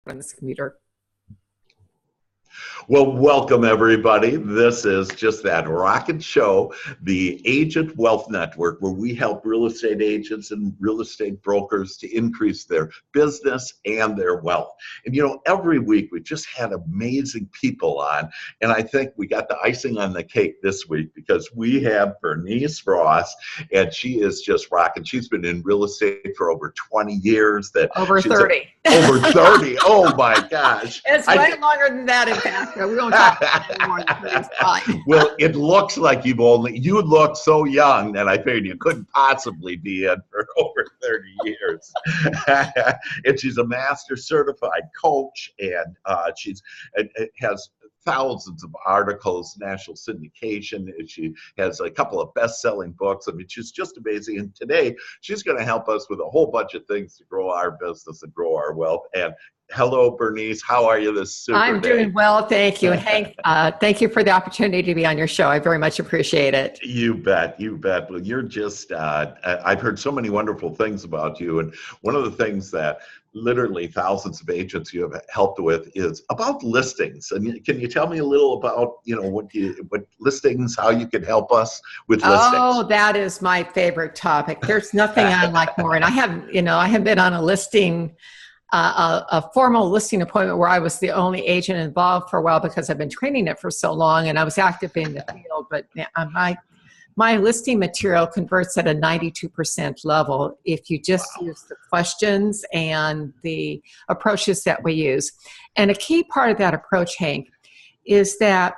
on this computer. Well, welcome everybody. This is just that rocket show, the Agent Wealth Network, where we help real estate agents and real estate brokers to increase their business and their wealth. And you know, every week we just had amazing people on, and I think we got the icing on the cake this week because we have Bernice Ross, and she is just rocking. She's been in real estate for over 20 years. Over 30. Over 30. Oh my gosh. It's way longer than that, in fact. We won't talk about it anymore. It's fine. Well, it looks like you look so young that I figured you couldn't possibly be in for over 30 years. And she's a master certified coach, and she has thousands of articles, national syndication. She has a couple of best-selling books. I mean, she's just amazing. And today, she's going to help us with a whole bunch of things to grow our business and grow our wealth. And hello, Bernice. How are you this super I'm day? doing well, thank you. And Hank, thank you for the opportunity to be on your show. I very much appreciate it. You bet, you bet. Well, you're just, I've heard so many wonderful things about you. And one of the things that literally thousands of agents you have helped with is about listings. And can you tell me a little about, what listings, how you can help us with listings? Oh, that is my favorite topic. There's nothing I like more. And I have been on a listing, a formal listing appointment where I was the only agent involved for a while because I've been training it for so long and I was active in the field. But my listing material converts at a 92% level if you just use the questions and the approaches that we use. And a key part of that approach, Hank, is that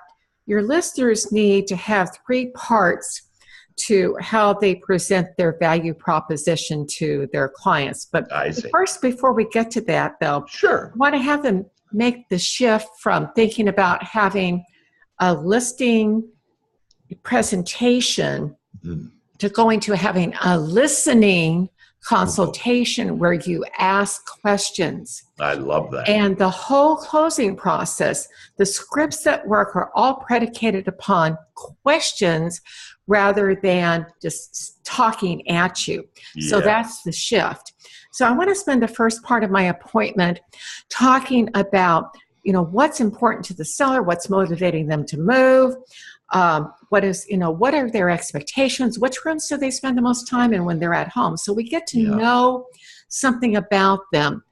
your listers need to have three parts to how they present their value proposition to their clients. But first, before we get to that, though, sure, I want to have them make the shift from thinking about having a listing presentation to going to having a listening consultation where you ask questions. I love that. And the whole closing process, the scripts that work are all predicated upon questions rather than just talking at you. Yeah. So that's the shift. So I want to spend the first part of my appointment talking about, what's important to the seller, what's motivating them to move, what are their expectations, which rooms do they spend the most time in when they're at home. So we get to know something about them.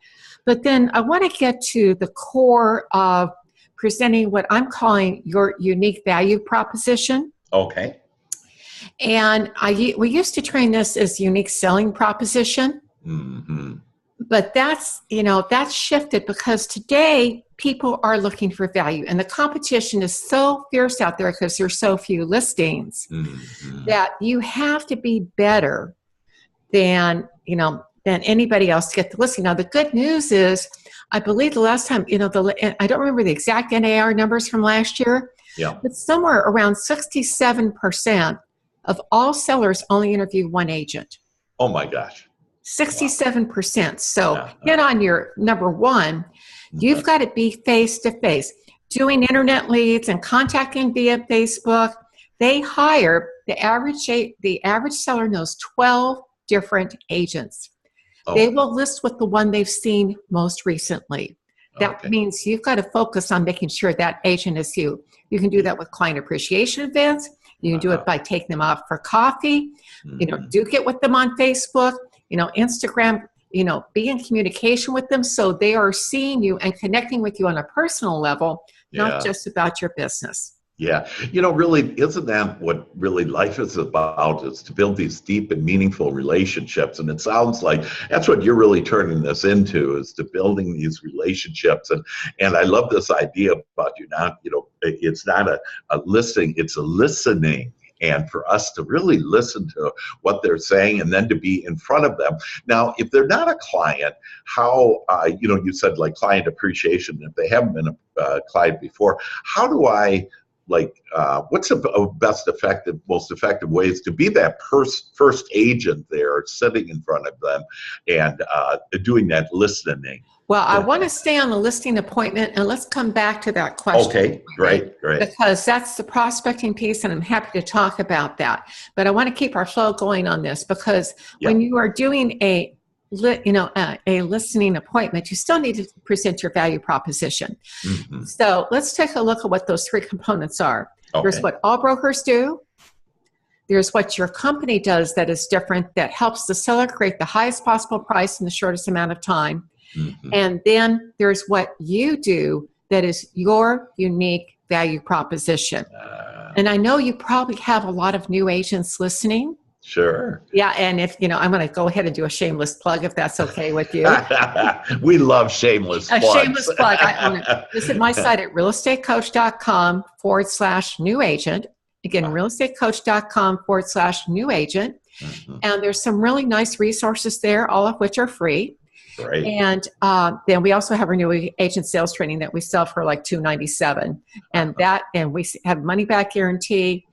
But then I want to get to the core of presenting what I'm calling your unique value proposition. Okay. And we used to train this as unique selling proposition. Mm-hmm. But that's shifted because today people are looking for value and the competition is so fierce out there because there's so few listings that you have to be better than anybody else to get the listing. Now, the good news is, I believe the last time, I don't remember the exact NAR numbers from last year, but somewhere around 67% of all sellers only interview one agent. Oh my gosh. 67%. So get on your number one. You've got to be face-to-face. Doing internet leads and contacting via Facebook, they hire, the average seller knows 12 different agents. They will list with the one they've seen most recently. That means you've got to focus on making sure that agent is you. You can do that with client appreciation events. You can do it by taking them out for coffee. Do get with them on Facebook. Instagram, be in communication with them so they are seeing you and connecting with you on a personal level, not just about your business. Yeah. Really, isn't that what really life is about, is to build these deep and meaningful relationships? And it sounds like that's what you're really turning this into, is to building these relationships. And I love this idea about it's not a listing, it's a listening. And for us to really listen to what they're saying and then to be in front of them. Now, if they're not a client, how, you said like client appreciation, if they haven't been a client before, how do I, what's the most effective ways to be that first agent there sitting in front of them and doing that listening? Well, I want to stay on the listing appointment, and let's come back to that question. Okay, great. Because that's the prospecting piece, and I'm happy to talk about that. But I want to keep our flow going on this because when you are doing a a listening appointment, you still need to present your value proposition. Mm-hmm. So let's take a look at what those three components are. Okay. There's what all brokers do. There's what your company does that is different, that helps the seller create the highest possible price in the shortest amount of time. Mm-hmm. And then there's what you do that is your unique value proposition. And I know you probably have a lot of new agents listening. Sure. Yeah, and if, I'm going to go ahead and do a shameless plug if that's okay with you. We love shameless plugs. A shameless plug. I own it. Visit my site at realestatecoach.com/new agent. Again, realestatecoach.com/new agent. Mm-hmm. And there's some really nice resources there, all of which are free. Great. And then we also have our new agent sales training that we sell for like $297. And we have money back guarantee,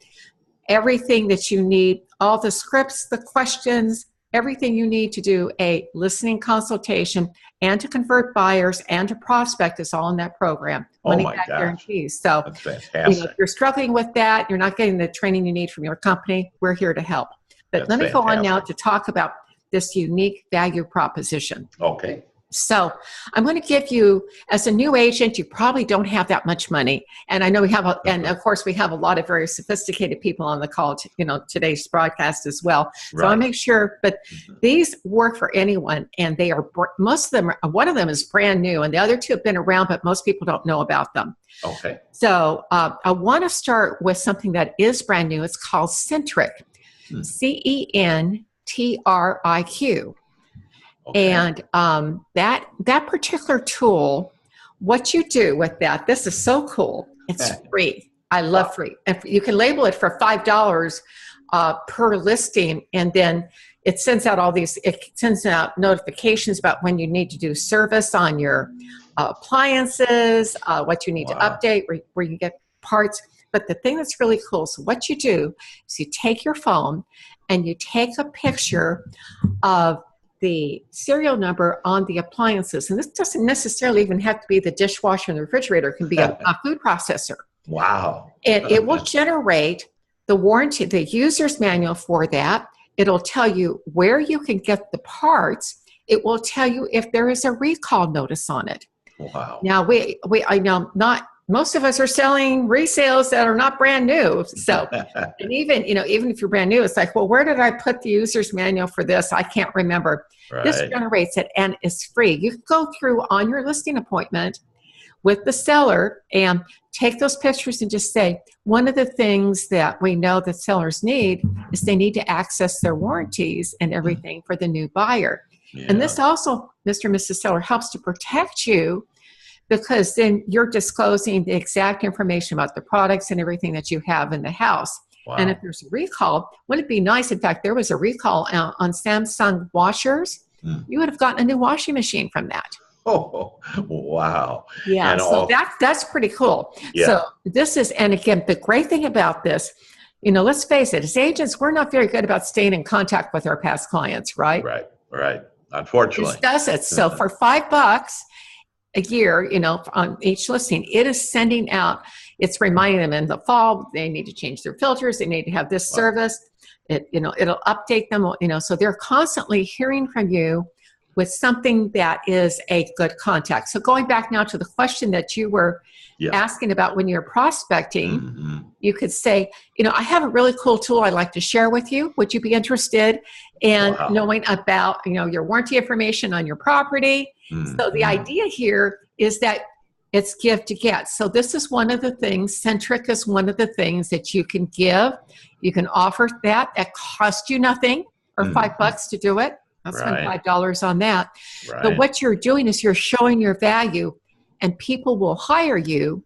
everything that you need, all the scripts, the questions, everything you need to do a listening consultation and to convert buyers and to prospect is all in that program. Money back guarantees. So that's fantastic. If you're struggling with that, you're not getting the training you need from your company, we're here to help. But let me go on now to talk about this unique value proposition. Okay. So I'm going to give you, as a new agent, you probably don't have that much money. And I know and of course we have a lot of very sophisticated people on the call, today's broadcast as well. Right. So I'll make sure, but these work for anyone, and they are, most of them, one of them is brand new and the other two have been around, but most people don't know about them. Okay. So I want to start with something that is brand new. It's called Centric, CENTRIQ. Okay. And that particular tool, what you do with that, this is so cool. It's free. I love free. And you can label it for $5 per listing, and then it sends out notifications about when you need to do service on your appliances, what you need to update, where you get parts. But the thing that's really cool, so what you do is you take your phone and you take a picture of the serial number on the appliances. And this doesn't necessarily even have to be the dishwasher and the refrigerator. It can be a food processor. Wow. And it will generate the warranty, the user's manual for that. It'll tell you where you can get the parts. It will tell you if there is a recall notice on it. Wow. Now, I know not most of us are selling resales that are not brand new. So, and even if you're brand new, it's like, well, where did I put the user's manual for this? I can't remember. Right. This generates it and it's free. You can go through on your listing appointment with the seller and take those pictures and just say, one of the things that we know that sellers need is they need to access their warranties and everything for the new buyer. Yeah. And this also, Mr. and Mrs. Seller, helps to protect you, because then you're disclosing the exact information about the products and everything that you have in the house. Wow. And if there's a recall, wouldn't it be nice? In fact, there was a recall on Samsung washers. You would have gotten a new washing machine from that. Oh, wow. Yeah, and so that's pretty cool. Yeah. So this is, and again, the great thing about this, let's face it, as agents, we're not very good about staying in contact with our past clients, right? Right. Unfortunately. This does it. So for $5 a year, on each listing, it is sending out, it's reminding them in the fall, they need to change their filters, they need to have this service. It'll update them, so they're constantly hearing from you with something that is a good contact. So going back now to the question that you were asking about when you're prospecting, you could say, I have a really cool tool I'd like to share with you. Would you be interested in knowing about, your warranty information on your property? So the idea here is that it's give to get. So this is one of the things, Centric is one of the things that you can give. You can offer that costs you nothing, or $5 to do it. I'll spend $5 on that. Right. But what you're doing is you're showing your value, and people will hire you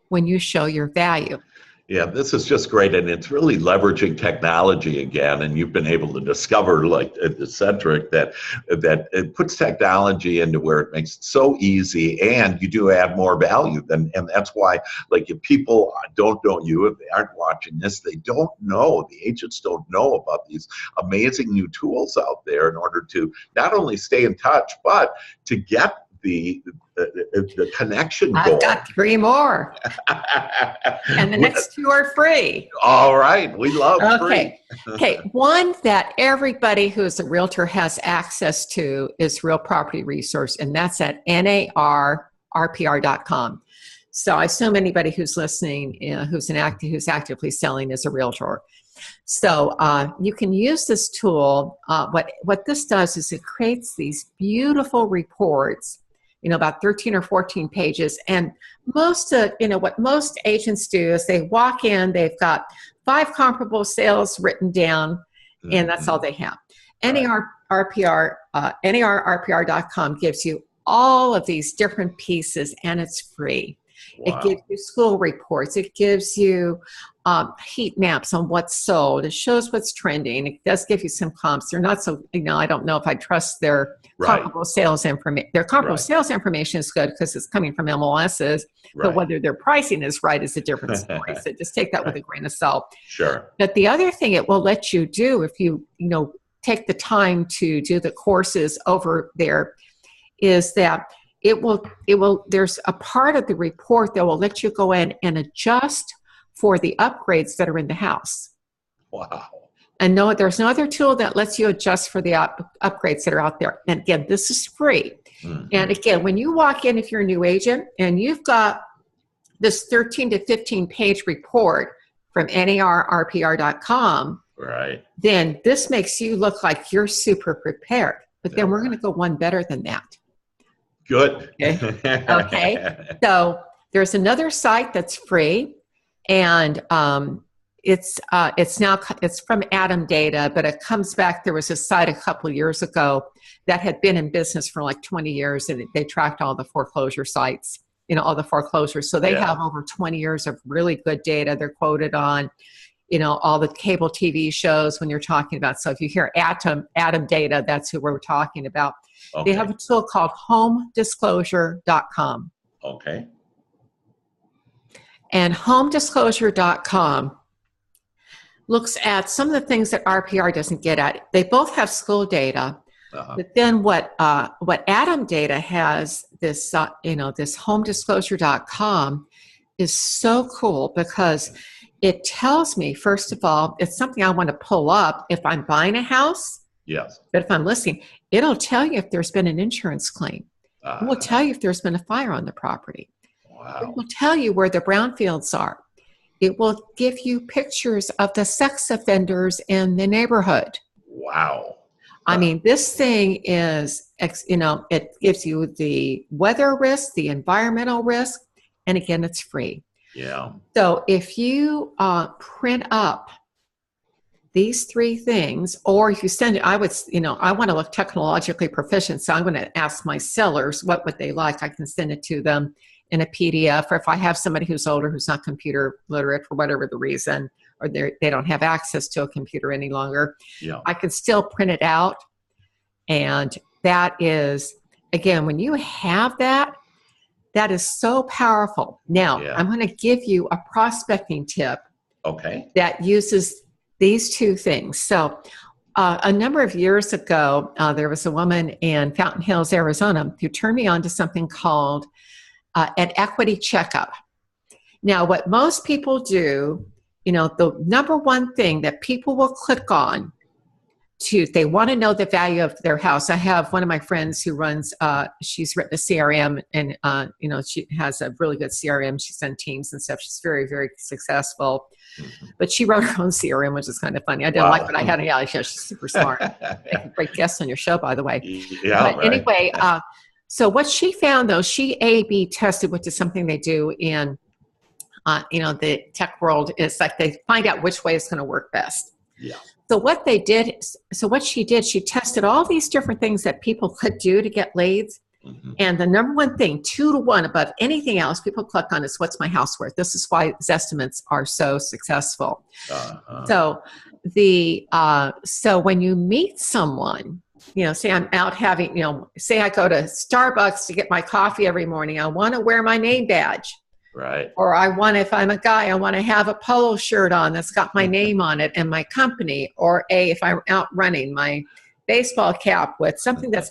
when you show your value. Yeah, this is just great, and it's really leveraging technology again. And you've been able to discover, like the Centric, that it puts technology into where it makes it so easy, and you do add more value. And that's why, like, if people don't know you, if they aren't watching this, they don't know. The agents don't know about these amazing new tools out there in order to not only stay in touch, but to get the connection I've goal. got 3 more. And the next 2 are free. All right. We love free. Okay. One that everybody who's a realtor has access to is Real Property Resource, and that's at NARRPR.com. So I assume anybody who's listening, who's actively selling is a realtor. So you can use this tool. What this does is it creates these beautiful reports, about 13 or 14 pages. And what most agents do is they walk in, they've got 5 comparable sales written down, and that's all they have. NARRPR.com gives you all of these different pieces, and it's free. Wow. It gives you school reports. It gives you heat maps on what's sold. It shows what's trending. It does give you some comps. They're not so, I don't know if I trust their comparable sales information. Their comparable sales information is good because it's coming from MLSs, but whether their pricing is right is a different story. So just take that with a grain of salt. Sure. But the other thing it will let you do if you, take the time to do the courses over there is that there's a part of the report that will let you go in and adjust for the upgrades that are in the house. Wow. And no, there's no other tool that lets you adjust for the upgrades that are out there. And again, this is free. Mm-hmm. And again, when you walk in, if you're a new agent and you've got this 13 to 15 page report from NARRPR.com, then this makes you look like you're super prepared. But then we're going to go one better than that. Good. Okay. So there's another site that's free, and it's from Adam Data, but it comes back. There was a site a couple of years ago that had been in business for like 20 years, and they tracked all the foreclosure sites, all the foreclosures. So they have over 20 years of really good data. They're quoted on, all the cable TV shows when you're talking about. So if you hear Adam Data, that's who we're talking about. Okay. They have a tool called homedisclosure.com. Okay. And homedisclosure.com looks at some of the things that RPR doesn't get at. They both have school data, but then what Adam Data has, this homedisclosure.com is so cool because it tells me, first of all, it's something I want to pull up if I'm buying a house. Yes. But if I'm listing, it'll tell you if there's been an insurance claim. It will tell you if there's been a fire on the property. Wow. It will tell you where the brownfields are. It will give you pictures of the sex offenders in the neighborhood. Wow. I mean, this thing is, it gives you the weather risk, the environmental risk, and again, it's free. Yeah. So if you print up these 3 things, or if you send it, I want to look technologically proficient, so I'm going to ask my sellers what would they like. I can send it to them in a PDF, or if I have somebody who's older who's not computer literate for whatever the reason, or they don't have access to a computer any longer, I can still print it out. And that is, again, when you have that is so powerful. Now, I'm going to give you a prospecting tip that uses these 2 things. So a number of years ago, there was a woman in Fountain Hills, Arizona, who turned me on to something called an equity checkup. Now, what most people do, the number one thing that people will click on they want to know the value of their house. I have one of my friends who runs, she's written a CRM, and, she has a really good CRM. She's done teams and stuff. She's very, very successful. Mm-hmm. But she wrote her own CRM, which is kind of funny. I didn't like what I had. Yeah, she's super smart. Make a great guest on your show, by the way. Yeah, but anyway, so what she found, though, she A/B tested, which is something they do in, the tech world. Is like they find out which way is going to work best. Yeah. So what she did, she tested all these different things that people could do to get leads. Mm-hmm. And the number one thing, 2 to 1 above anything else people click on is, what's my house worth? This is why Zestimates are so successful. So when you meet someone, say I'm out having, say I go to Starbucks to get my coffee every morning. I want to wear my name badge. Right. Or if I'm a guy, I want to have a polo shirt on that's got my name on it and my company. Or if I'm out running, my baseball cap with something that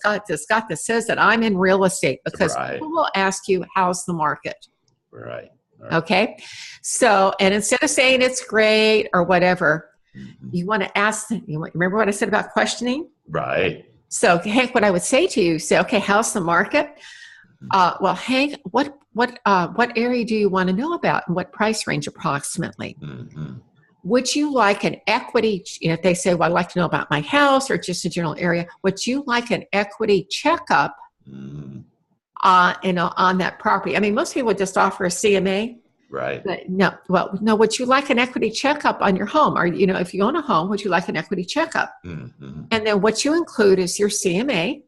says that I'm in real estate, because people will ask you, how's the market? Right. Okay. So, and instead of saying it's great or whatever, you want to ask, remember what I said about questioning? Right. So, Hank, what I would say to you, say, okay, how's the market? Well, Hank, what area do you want to know about, and what price range approximately? Would you like an equity, if they say, well, I'd like to know about my house or just a general area, would you like an equity checkup on that property? I mean, most people would just offer a CMA. Right. But no, would you like an equity checkup on your home? Or, if you own a home, would you like an equity checkup? And then what you include is your CMA.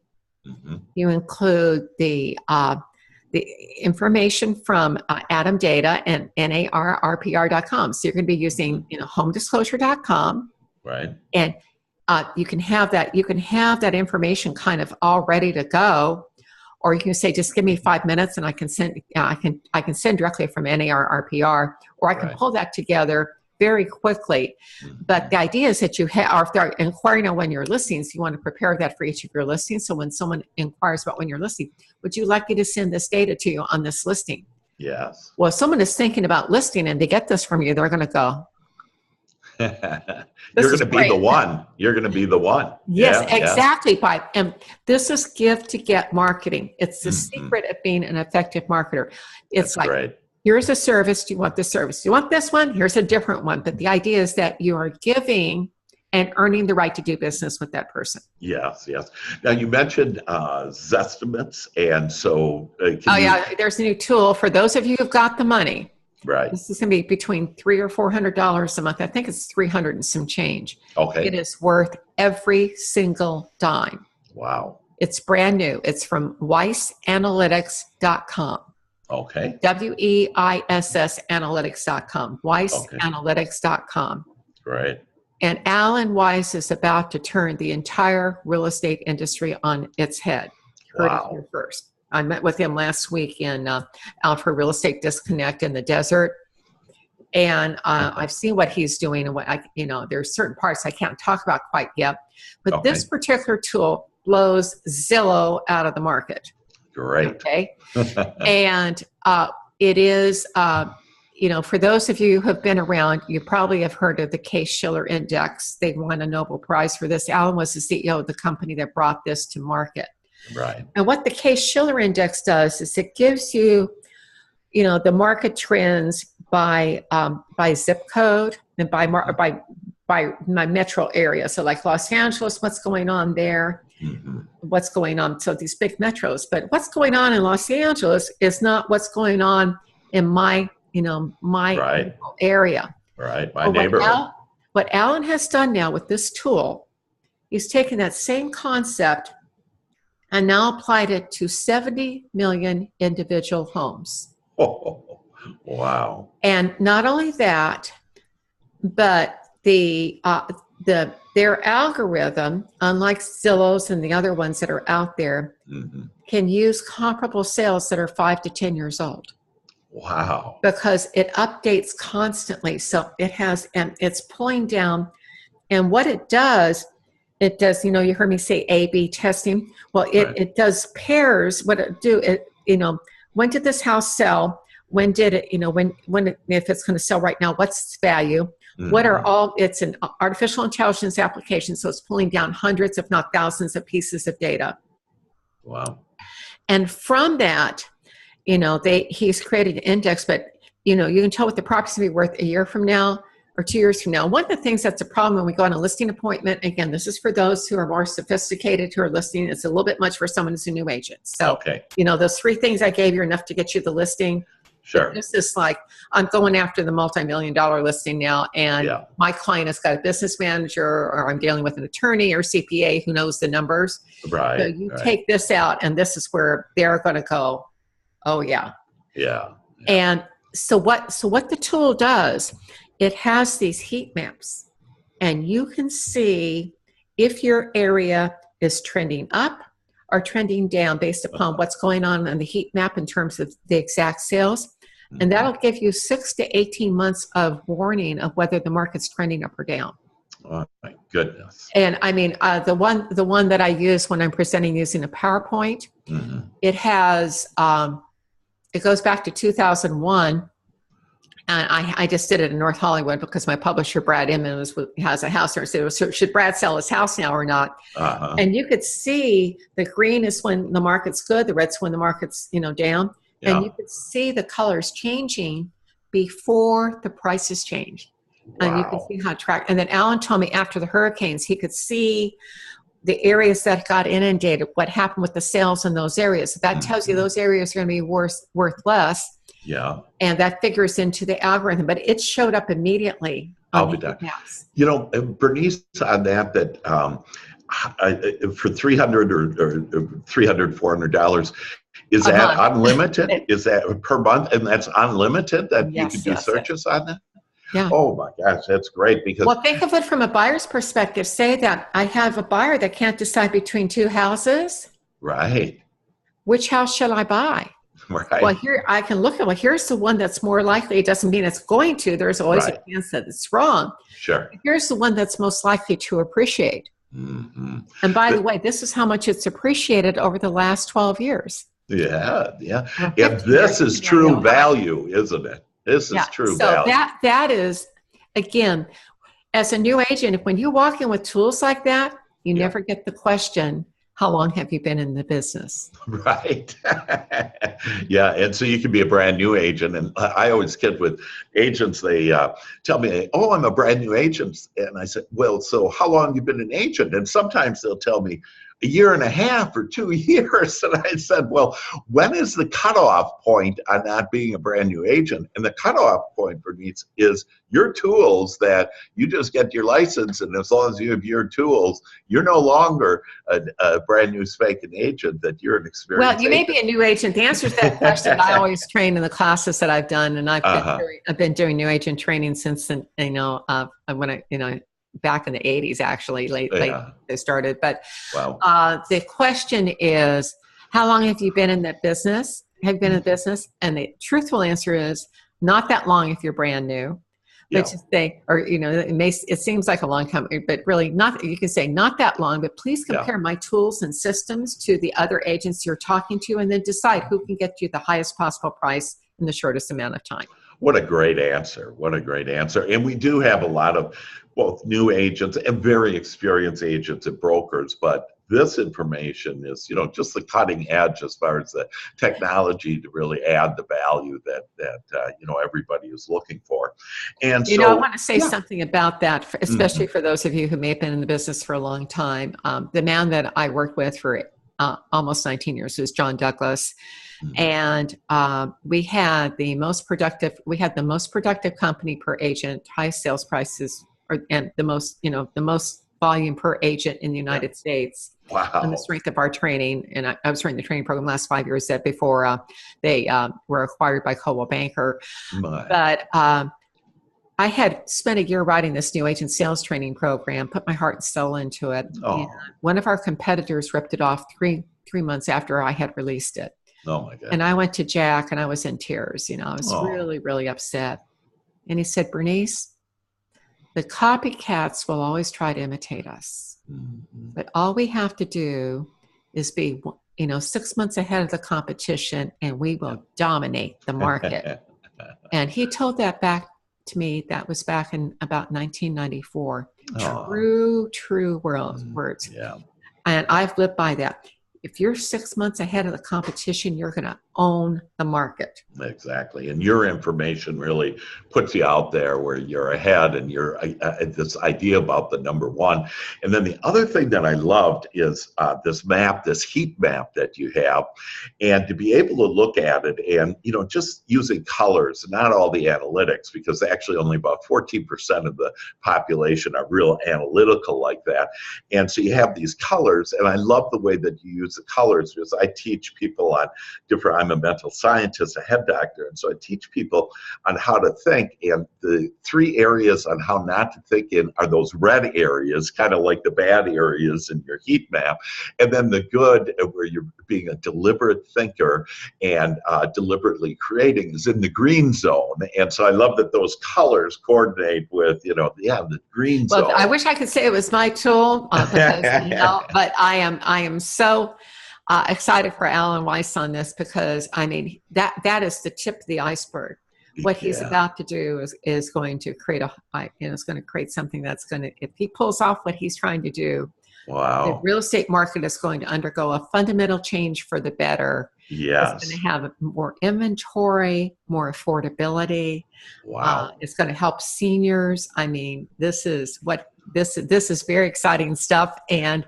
You include the information from Adam Data and NARRPR.com. So you're going to be using homedisclosure.com. Right. And you can have that information kind of all ready to go. Or you can say, just give me 5 minutes and I can send directly from NARRPR, or I can pull that together very quickly. But the idea is that or if they're inquiring on when you're listing, so you want to prepare that for each of your listings. So when someone inquires about when you're listing, would you like me to send this data to you on this listing? Yes. Well, if someone is thinking about listing and they get this from you, they're going to go, you're going to be the one. You're going to be the one. Yes, exactly. And this is give to get marketing. It's the secret of being an effective marketer. It's great. Here's a service. Do you want this service? Do you want this one? Here's a different one. But the idea is that you are giving and earning the right to do business with that person. Yes. Now, you mentioned Zestimates. And so there's a new tool for those of you who've got the money. Right. This is going to be between $300 or $400 a month. I think it's $300 and some change. Okay. It is worth every single dime. Wow. It's brand new. It's from WeissAnalytics.com. Okay. WEISS Analytics.com. WeissAnalytics.com. Right. And Alan Weiss is about to turn the entire real estate industry on its head. Heard it here first. I met with him last week in Alfred Real Estate Disconnect in the desert. And I've seen what he's doing, and there's certain parts I can't talk about quite yet. But this particular tool blows Zillow out of the market. Great. Okay. And it is, for those of you who have been around, you probably have heard of the Case-Shiller Index. They won a Nobel Prize for this. Alan was the CEO of the company that brought this to market. Right. And what the Case-Shiller Index does is it gives you, the market trends by zip code and by my metro area. So like Los Angeles, what's going on there? What's going on? So these big metros, but what's going on in Los Angeles is not what's going on in my area. Right. My neighborhood. What Alan has done now with this tool, he's taken that same concept and now applied it to 70 million individual homes. Oh, wow. And not only that, but their algorithm, unlike Zillow's and the other ones that are out there, can use comparable sales that are 5 to 10 years old. Wow. Because it updates constantly. So and it's pulling down. And what it does, you heard me say A/B testing. Well, it does pairs. What it do, when did this house sell? When did it, if it's going to sell right now, what's its value? It's an artificial intelligence application. So it's pulling down hundreds, if not thousands of pieces of data. Wow. And from that, he's created an index, but, you can tell what the property's going to be worth a year from now or 2 years from now. One of the things that's a problem when we go on a listing appointment, again, this is for those who are more sophisticated who are listing. It's a little bit much for someone who's a new agent. So, those 3 things I gave you are enough to get you the listing. Sure. This is like, I'm going after the multi-million-dollar listing now, and my client has got a business manager, or I'm dealing with an attorney or CPA who knows the numbers. Right. So you take this out, and this is where they're going to go, oh, yeah. Yeah. And so what the tool does, it has these heat maps, and you can see if your area is trending up or trending down based upon what's going on the heat map in terms of the exact sales. And that'll give you 6 to 18 months of warning of whether the market's trending up or down. Oh my goodness. And I mean, the one that I use when I'm presenting using a PowerPoint, it has, it goes back to 2001. And I just did it in North Hollywood because my publisher, Brad Inman, has a house there. So should Brad sell his house now or not? And you could see the green is when the market's good, the red's when the market's, down. Yeah. And you could see the colors changing before the prices changed. Wow. And you can see how and then Alan told me after the hurricanes, he could see the areas that got inundated, what happened with the sales in those areas. So that tells you those areas are going to be worth less. Yeah. And that figures into the algorithm, but it showed up immediately. I'll be done. Bernice, on that for $300 or $400, is that unlimited? Is that per month? And that's unlimited that you can do searches on that? Yeah. Oh my gosh, that's great. Because well, think of it from a buyer's perspective. Say that I have a buyer that can't decide between two houses. Right. Which house shall I buy? Right. Well, here I can look at, here's the one that's more likely. It doesn't mean it's going to. There's always a chance that it's wrong. Sure. Here's the one that's most likely to appreciate. And by the way, this is how much it's appreciated over the last 12 years. Yeah, yeah. And this is true value, isn't it? This is true value. So that is, again, as a new agent, when you walk in with tools like that, you never get the question, how long have you been in the business? Right. Yeah. And so you can be a brand new agent. And I always kid with agents, they tell me, oh, I'm a brand new agent. And I said, well, so how long have you been an agent? And sometimes they'll tell me, a year and a half or 2 years. And I said, well, when is the cutoff point on not being a brand new agent? And the cutoff point, Bernice, is your tools that you just get your license. And as long as you have your tools, you're no longer a brand new spanking agent, that you're an experienced Well, you may be a new agent. The answer to that question, I always train in the classes that I've done. And I've been doing new agent training since, back in the 80s, actually, late they started. But the question is, how long have you been in that business? Have you been in business? And the truthful answer is not that long if you're brand new. But it seems like a long time, but really not. You can say not that long, but please compare my tools and systems to the other agents you're talking to, and then decide who can get you the highest possible price in the shortest amount of time. What a great answer. What a great answer. And we do have a lot of both new agents and very experienced agents and brokers, but this information is, just the cutting edge as far as the technology to really add the value that everybody is looking for. And I want to say something about that, especially for those of you who may have been in the business for a long time. The man that I worked with for almost 19 years was John Douglas. And we had the most productive company per agent, highest sales prices, and the most volume per agent in the United States. Wow. On the strength of our training. And I was running the training program the last 5 years before they were acquired by Coldwell Banker. But I had spent a year writing this new agent sales training program, put my heart and soul into it. And one of our competitors ripped it off three months after I had released it. Oh my God. And I went to Jack and I was in tears. I was really, really upset. And he said, Bernice, the copycats will always try to imitate us. But all we have to do is be, 6 months ahead of the competition, and we will dominate the market. And he told that back to me. That was back in about 1994. True words. Yeah. And I've lived by that. If you're 6 months ahead of the competition, you're going to own the market. Exactly. And your information really puts you out there where you're ahead, and you're this idea about the number one. And then the other thing that I loved is this map, this heat map that you have, and to be able to look at it and, just using colors, not all the analytics, because actually only about 14% of the population are real analytical like that. And so you have these colors, and I love the way that you use the colors, because I teach people on I'm I'm a mental scientist, a head doctor, and so I teach people on how to think. And the 3 areas on how not to think in are those red areas, kind of like the bad areas in your heat map, and then the good, where you're being a deliberate thinker and deliberately creating, is in the green zone. And so I love that those colors coordinate with, the green zone. Well, I wish I could say it was my tool, because, but I am so excited for Alan Weiss on this, because I mean that is the tip of the iceberg. What he's about to do is going to create it's going to create something that's going to, if he pulls off what he's trying to do, wow, the real estate market is going to undergo a fundamental change for the better. Yes. It's going to have more inventory, more affordability. Wow. It's going to help seniors. I mean, this is very exciting stuff. And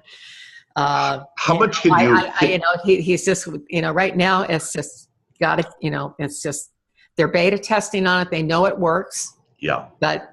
how much can he's just, right now it's just it's just, they're beta testing on it. They know it works. Yeah. But,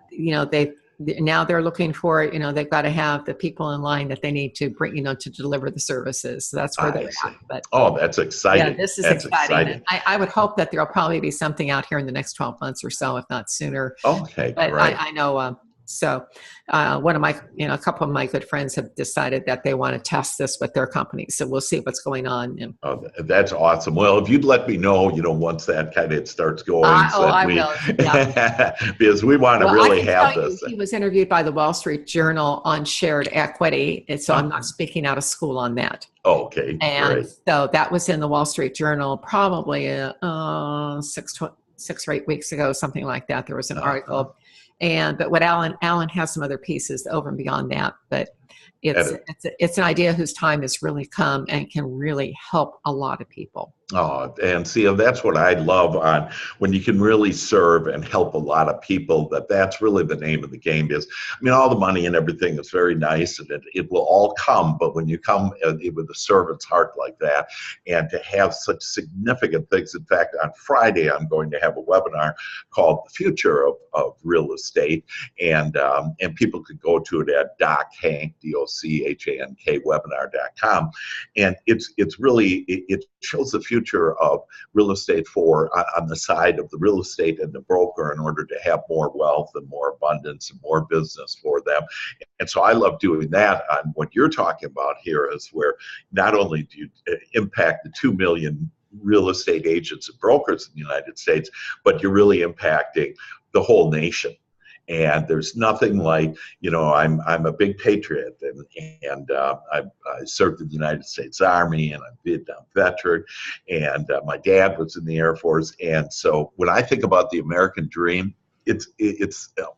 now they're looking for, they've got to have the people in line that they need to bring, to deliver the services. So that's where they're at. But, that's exciting. Yeah, this is exciting. I would hope that there'll probably be something out here in the next 12 months or so, if not sooner. Okay, but great. I know. So one of my, a couple of my good friends have decided that they want to test this with their company. So we'll see what's going on. That's awesome. Well, if you'd let me know, once that kind of starts going. I will. Yeah. Because we want to really have this. He was interviewed by the Wall Street Journal on shared equity. And so I'm not speaking out of school on that. Okay. And great. So that was in the Wall Street Journal probably 6 or 8 weeks ago, something like that. There was an article. But what Alan has some other pieces over and beyond that, but it's an idea whose time has really come and can really help a lot of people. Oh, and see, that's what I love on when you can really serve and help a lot of people, that's really the name of the game. Is, I mean, all the money and everything is very nice, and it will all come, but when you come with a servant's heart like that, and to have such significant things. In fact, on Friday, I'm going to have a webinar called The Future of Real Estate, and people could go to it at DocHank, DocHank webinar.com, and it's really, it shows the future of real estate on the side of the real estate and the broker, in order to have more wealth and more abundance and more business for them. And so I love doing that. On what you're talking about here is where not only do you impact the 2 million real estate agents and brokers in the United States, but you're really impacting the whole nation. And there's nothing like, I'm a big patriot, and I served in the United States Army, and I'm a Vietnam veteran, and my dad was in the Air Force. And so when I think about the American dream, it's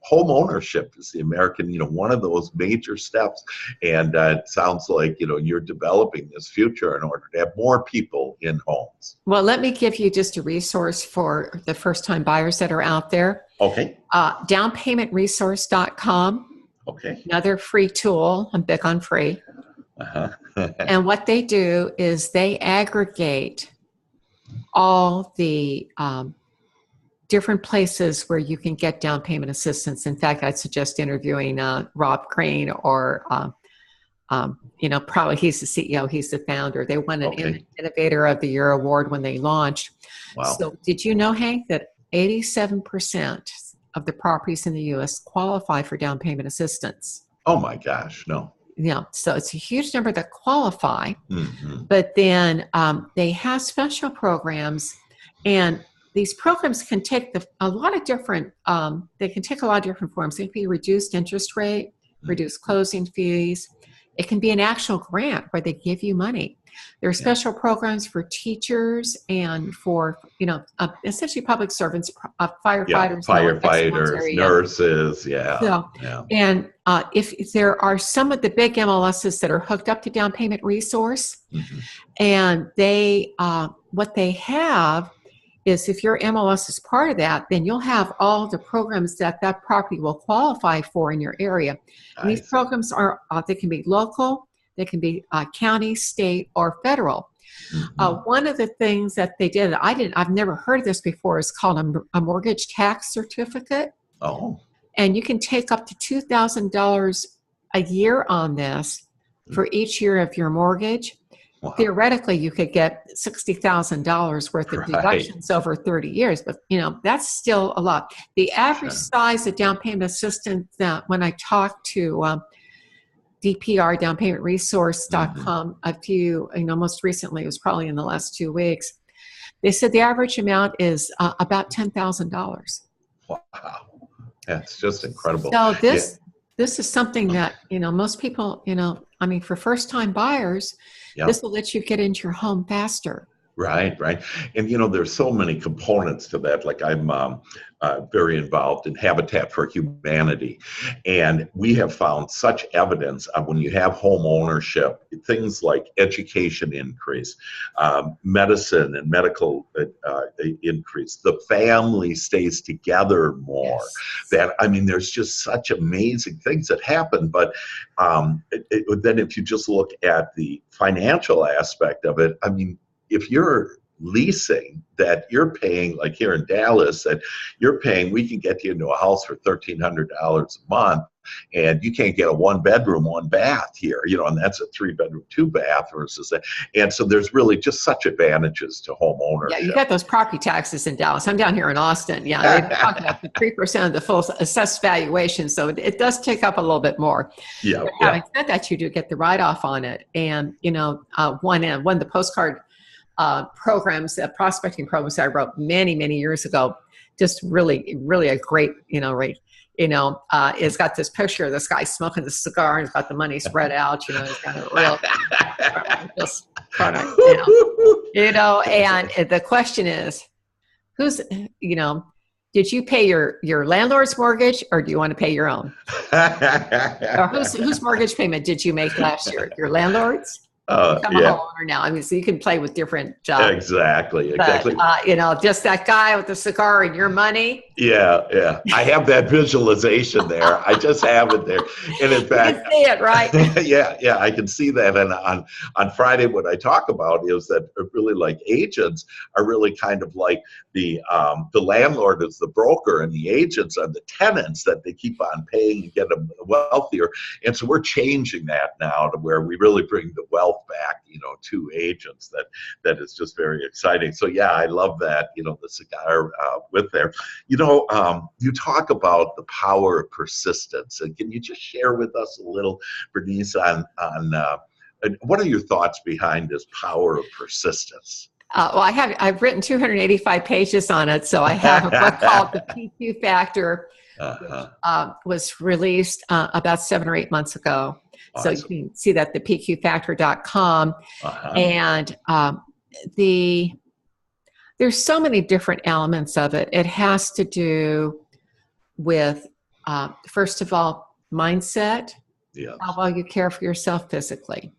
home ownership is the American, one of those major steps. And it sounds like, you're developing this future in order to have more people in homes. Well, let me give you just a resource for the first-time buyers that are out there. Okay. Downpaymentresource.com. Okay. Another free tool. I'm big on free. Uh-huh. And what they do is they aggregate all the different places where you can get down payment assistance. In fact, I'd suggest interviewing Rob Crane, or probably he's the CEO, he's the founder. They won an Innovator of the Year award when they launched. Wow. So did you know, Hank, that 87% of the properties in the U.S. qualify for down payment assistance? Oh my gosh, no. Yeah, so it's a huge number that qualify, mm-hmm. But then they have special programs, and these programs can take a lot of different forms. They can be reduced interest rate, reduced closing fees. It can be an actual grant where they give you money. There are special programs for teachers and for, essentially public servants, firefighters, nurses, And if there are some of the big MLSs that are hooked up to Down Payment Resource, mm-hmm. and they, what they have is, if your MLS is part of that, then you'll have all the programs that property will qualify for in your area. And these programs are, they can be local, they can be county, state, or federal. Mm-hmm. One of the things that they did, I've never heard of this before, is called a mortgage tax certificate. Oh. And you can take up to $2,000 a year on this for each year of your mortgage. Wow. theoretically you could get $60,000 worth of Right. deductions over 30 years, but that's still a lot. The average Sure. size of down payment assistance, that when I talked to DPR, downpaymentresource.com, most recently, it was probably in the last 2 weeks, they said the average amount is about $10,000. Wow. That's just incredible. So Yeah. this is something that, most people, for first time buyers, Yep. this will let you get into your home faster. Right, right. And there's so many components to that. Like I'm very involved in Habitat for Humanity. And we have found such evidence of when you have home ownership, things like education increase, medicine and medical increase, the family stays together more. Yes. There's just such amazing things that happen. But then if you just look at the financial aspect of it, if you're leasing that you're paying, like here in Dallas, that you're paying, we can get you into a house for $1,300 a month, and you can't get a 1-bedroom, 1-bath here, and that's a 3-bedroom, 2-bath versus that. And so there's really just such advantages to home ownership. Yeah, you got those property taxes in Dallas. I'm down here in Austin. Yeah, they talk about the 3% of the full assessed valuation, so it does tick up a little bit more. Yeah. But having said that, you do get the write-off on it, and one of the postcard programs, prospecting programs that I wrote many, many years ago, just really, really a great, rate. It's got this picture of this guy smoking the cigar and he's got the money spread out. He's got a real just product. And the question is, did you pay your landlord's mortgage, or do you want to pay your own? Or whose mortgage payment did you make last year? Your landlord's? Become a homeowner now. So you can play with different jobs. Exactly. But, just that guy with the cigar and your money. Yeah. I have that visualization there. I just have it there. And in fact, you can see it, right? yeah, I can see that. And on Friday, what I talk about is that really, like, agents are really kind of like the landlord is the broker, and the agents are the tenants that they keep on paying and get them wealthier. And so we're changing that now to where we really bring the wealth back, to agents. That is just very exciting. So yeah, I love that, the cigar with there. You talk about the power of persistence, and can you just share with us a little, Bernice, on what are your thoughts behind this power of persistence? Well, I've written 285 pages on it. So I have a book called The PQ Factor, which was released about 7 or 8 months ago. Awesome. So you can see that at thepqfactor.com. And there's so many different elements of it. It has to do with, first of all, mindset, how well you care for yourself physically.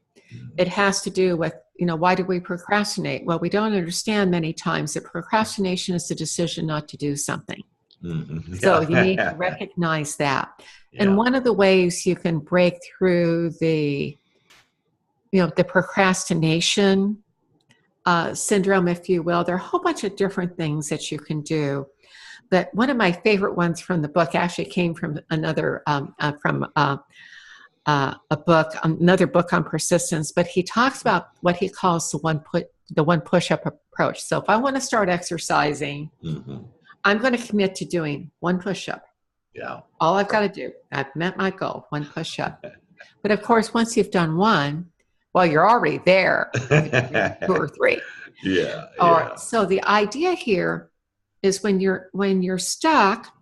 It has to do with, why do we procrastinate? Well, we don't understand many times that procrastination is the decision not to do something. Mm-hmm. So you need to recognize that. Yeah. And one of the ways you can break through the procrastination syndrome, if you will, there are a whole bunch of different things that you can do. But one of my favorite ones from the book actually came from another another book on persistence. But he talks about what he calls the one push-up approach. So if I want to start exercising, I'm going to commit to doing one push-up. Yeah. All I've got to do, I've met my goal, one push-up. But of course, once you've done one, well, you're already there. 2 or 3. Yeah. So the idea here is when you're stuck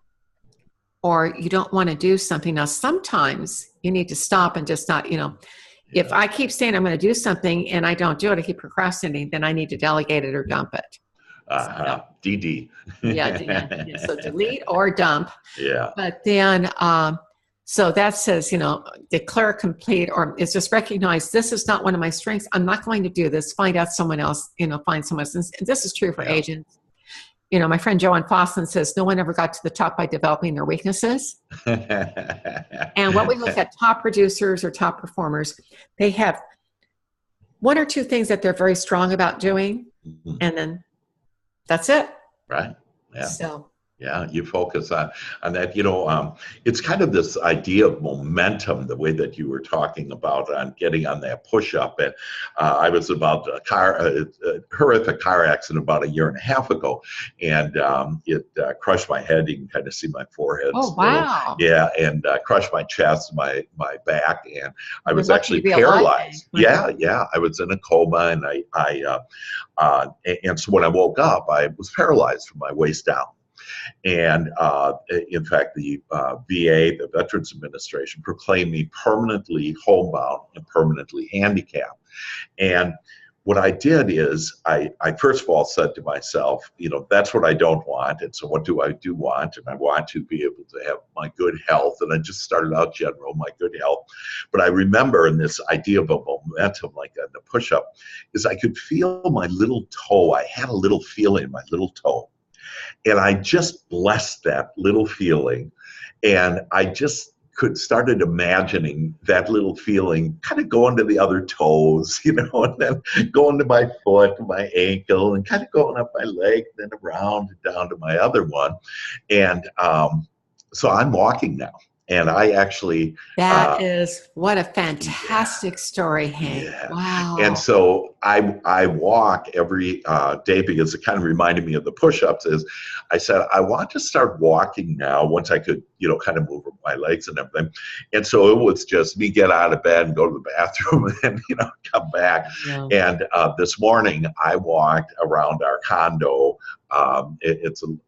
or you don't want to do something. Now, sometimes you need to stop and just not, if I keep saying I'm going to do something and I don't do it, I keep procrastinating, then I need to delegate it or dump it. DD. Yeah. So delete or dump. Yeah. But then, so that says, declare complete, or it's just recognize this is not one of my strengths. I'm not going to do this. Find out someone else, find someone else. And this is true for agents. My friend Joanne Fosslin says, no one ever got to the top by developing their weaknesses. And what we look at top producers or top performers, they have 1 or 2 things that they're very strong about doing. And then that's it. Right. Yeah. So Yeah, you focus on that. It's kind of this idea of momentum, the way that you were talking about on getting on that push-up. And I was about a horrific car accident about a year and a half ago, and it crushed my head. You can kind of see my forehead Oh, still. wow. Yeah, and crushed my chest, my back, and I You're was lucky to actually be alive, paralyzed. then. Yeah, I was in a coma, and and so when I woke up, I was paralyzed from my waist down. And in fact, the VA, the Veterans Administration, proclaimed me permanently homebound and permanently handicapped. And what I did is I first of all said to myself, that's what I don't want. And so what do I do want? And I want to be able to have my good health. And I just started out general, my good health. But I remember in this idea of a momentum, like on the push-up, is I could feel my little toe. I had a little feeling in my little toe. And I just blessed that little feeling. And I just started imagining that little feeling kind of going to the other toes, and then going to my foot, my ankle, and kind of going up my leg, then around and down to my other one. And so I'm walking now. And I actually... That is, what a fantastic story, Hank. Yeah. Wow. And so I walk every day, because it kind of reminded me of the push-ups. Is I said, I want to start walking now once I could, kind of move my legs and everything. And so it was just me get out of bed and go to the bathroom and, come back. Yeah. And this morning I walked around our condo. It's in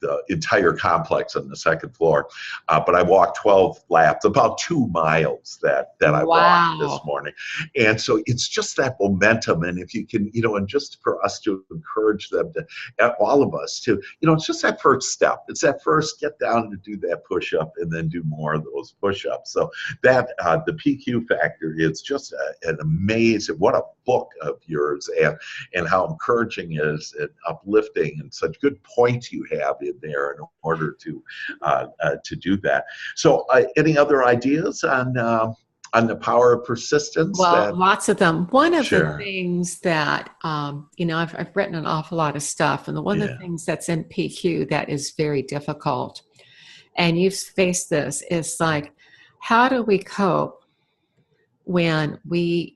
the entire complex on the second floor. But I walked 12 laps, about 2 miles that I walked this morning. And so it's just that momentum. And if you can, and just for us to encourage them to, all of us to, it's just that first step. It's that first get down to do that push-up and then do more of those push-ups. So that the PQ factor is just an amazing, what a book of yours, and how encouraging it is and uplifting, and such good points you have in there in order to do that. So any other ideas on the power of persistence? Well, lots of them. One of Sure. the things that, I've written an awful lot of stuff, and one of the things that's in PQ that is very difficult, and you've faced this, is like, how do we cope when we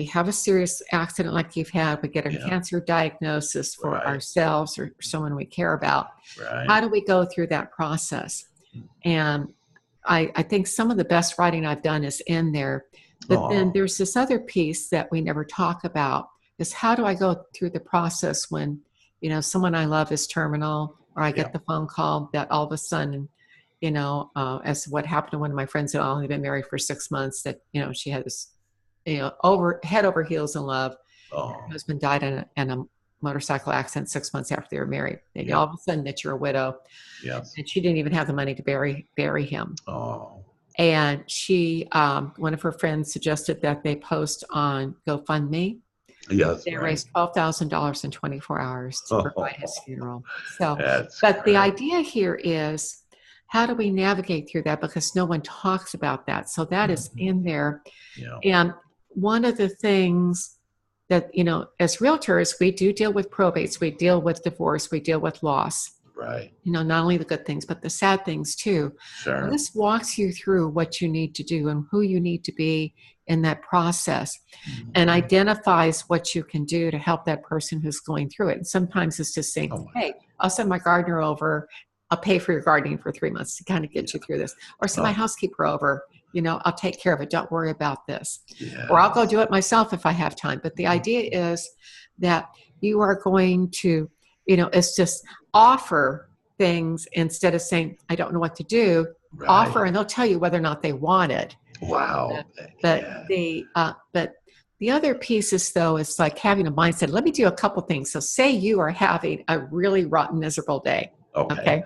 have a serious accident like you've had, we get a cancer diagnosis for ourselves or someone we care about. Right. How do we go through that process? And I think some of the best writing I've done is in there. But then there's this other piece that we never talk about, is how do I go through the process when, someone I love is terminal, or I get the phone call that all of a sudden, as what happened to one of my friends that only been married for 6 months, that, she had this, head over heels in love. Her husband died in a motorcycle accident 6 months after they were married. And all of a sudden that you're a widow. Yes. And she didn't even have the money to bury him. Oh. And she, one of her friends suggested that they post on GoFundMe. Yes. They raised $12,000 in 24 hours to provide his funeral. So, but the idea here is, how do we navigate through that? Because no one talks about that. So that is in there. Yeah. And one of the things that, as realtors, we do deal with probates, we deal with divorce, we deal with loss. Right. Not only the good things, but the sad things too. Sure. This walks you through what you need to do and who you need to be in that process, and identifies what you can do to help that person who's going through it. And sometimes it's just saying, hey, I'll send my gardener over. I'll pay for your gardening for 3 months to kind of get you through this. Or send my housekeeper over. I'll take care of it. Don't worry about this. Yes. Or I'll go do it myself if I have time. But the idea is that you are going to, it's just offer things instead of saying, I don't know what to do. Right. Offer, and they'll tell you whether or not they want it. Wow. But the other pieces, though, is like having a mindset. Let me do a couple things. So say you are having a really rotten, miserable day. Okay.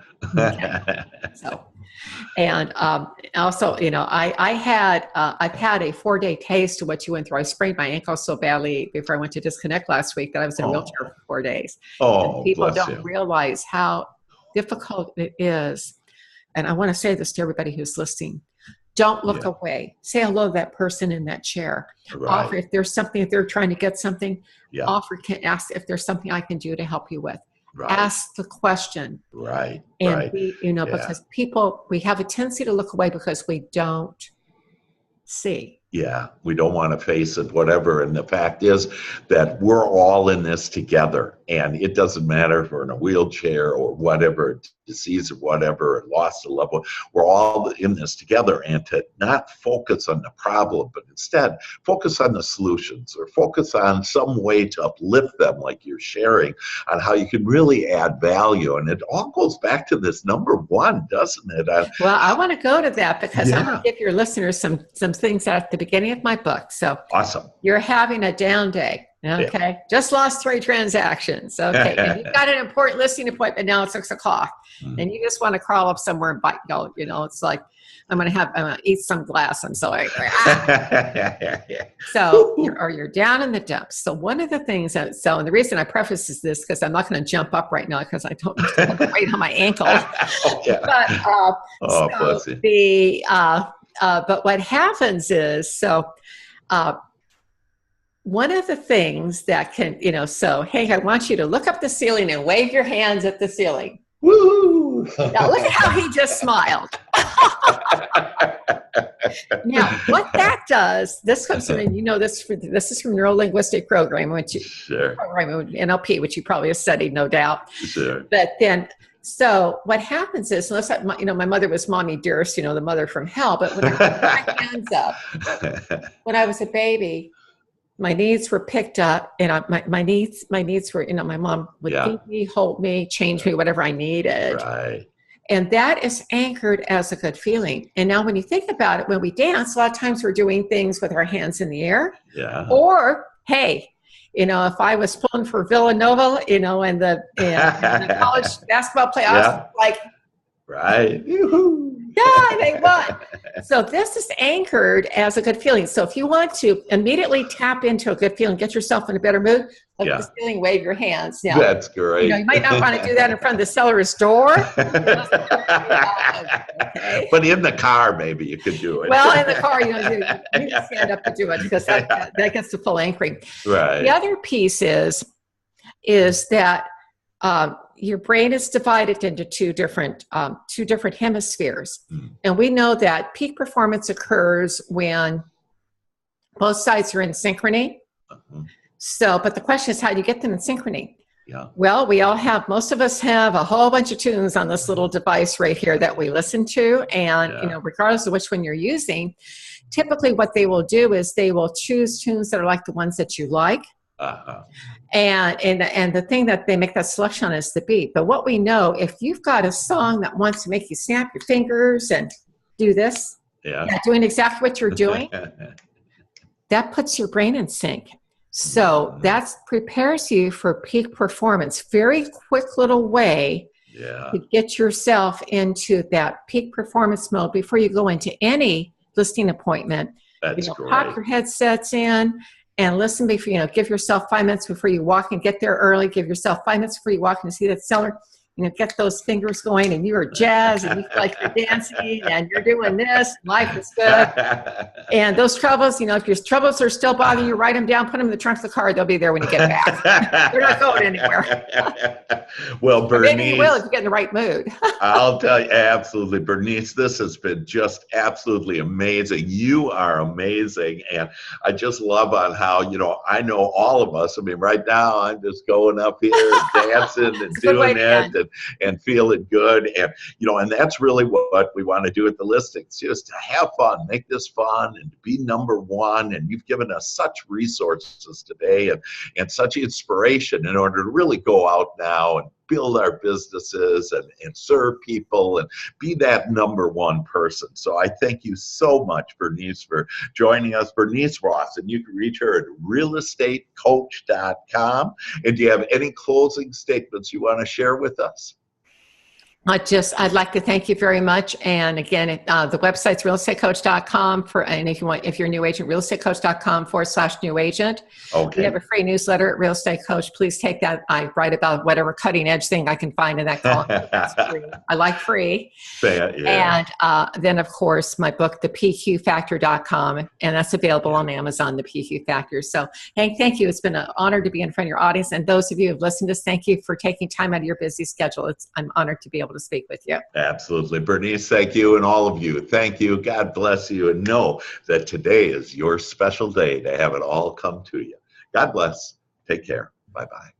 So, and also, I've had a 4-day taste of what you went through. I sprained my ankle so badly before I went to disconnect last week that I was in a wheelchair for 4 days. And people don't realize how difficult it is. And I want to say this to everybody who's listening. Don't look away. Say hello to that person in that chair. Right. Offer if there's something, if they're trying to get something, offer, ask if there's something I can do to help you with. ask the question. Right. And because we have a tendency to look away because we don't see. Yeah, we don't want to face it, whatever. And the fact is that we're all in this together. And it doesn't matter if we're in a wheelchair or whatever, disease or whatever, or lost a loved one. We're all in this together. And to not focus on the problem, but instead focus on the solutions, or focus on some way to uplift them, like you're sharing, on how you can really add value. And it all goes back to this number one, doesn't it? Well, I want to go to that because I'm going to give your listeners some things at the beginning of my book. So awesome. You're having a down day. Okay. Yeah. Just lost 3 transactions. Okay. And you've got an important listing appointment now at 6 o'clock. And you just want to crawl up somewhere and bite. It's like, I'm going to eat some glass. I'm so angry. So you're down in the dumps. So one of the things and the reason I preface is this, because I'm not going to jump up right now because I don't have the weight on my ankle. Bless you. But what happens is, one of the things that can, hey, I want you to look up the ceiling and wave your hands at the ceiling. Woo! Now look at how he just smiled. Now, what that does, this comes from, this is from neuro-linguistic programming, NLP, which you probably have studied, no doubt. Sure. But then, so what happens is, my mother was Mommy Dearest, the mother from hell. But when I put my hands up, when I was a baby, my needs were picked up, and my needs were, my mom would feed me, hold me, change me, whatever I needed. Right. And that is anchored as a good feeling. And now when you think about it, when we dance, a lot of times we're doing things with our hands in the air. Yeah. Or, hey, if I was pulling for Villanova, in the college basketball playoffs, like, right. Yoo-hoo. Yeah, they won. So this is anchored as a good feeling. So if you want to immediately tap into a good feeling, get yourself in a better mood, like this feeling, wave your hands. Now, that's great. You might not want to do that in front of the seller's door. But in the car, maybe you could do it. Well, in the car, you need to stand up to do it because that gets the full anchoring. Right. The other piece is that your brain is divided into two different hemispheres. And we know that peak performance occurs when both sides are in synchrony. So, but the question is, how do you get them in synchrony? Yeah. Well, most of us have a whole bunch of tunes on this little device right here that we listen to. And, regardless of which one you're using, typically what they will do is they will choose tunes that are like the ones that you like. And the thing that they make that selection on is the beat. But what we know, if you've got a song that wants to make you snap your fingers and do this, doing exactly what you're doing, that puts your brain in sync. So that prepares you for peak performance. Very quick little way to get yourself into that peak performance mode before you go into any listing appointment. That's great. Pop your headsets in and listen before, give yourself 5 minutes before you walk and get there early. Give yourself 5 minutes before you walk and see that seller. Get those fingers going, and you are jazzed, and you feel like you're dancing, and you're doing this. Life is good. And those troubles, if your troubles are still bothering you, write them down, put them in the trunk of the car. They'll be there when you get back. They're not going anywhere. Well, Bernice, maybe you will if you get in the right mood. I'll tell you, absolutely, Bernice. This has been just absolutely amazing. You are amazing, and I just love on how I know all of us. I mean, right now I'm just going up here and dancing and doing it. And feeling good, and that's really what we want to do at the listings, just to have fun, make this fun, and to be number one. And you've given us such resources today and such inspiration in order to really go out now and build our businesses and serve people and be that number one person. So I thank you so much, Bernice, for joining us. Bernice Ross, and you can reach her at realestatecoach.com. And do you have any closing statements you want to share with us? I'd like to thank you very much. And again, the website's realestatecoach.com and if you're a new agent, realestatecoach.com/new agent. Okay. We have a free newsletter at Real Estate Coach. Please take that. I write about whatever cutting edge thing I can find in that column. I like free. Yeah. And then, of course, my book, thepqfactor.com, and that's available on Amazon, The PQ Factor. So, Hank, thank you. It's been an honor to be in front of your audience. And those of you who have listened to this, thank you for taking time out of your busy schedule. I'm honored to be able to speak with you. Absolutely. Bernice, thank you. And all of you, thank you. God bless you. And know that today is your special day to have it all come to you. God bless. Take care. Bye-bye.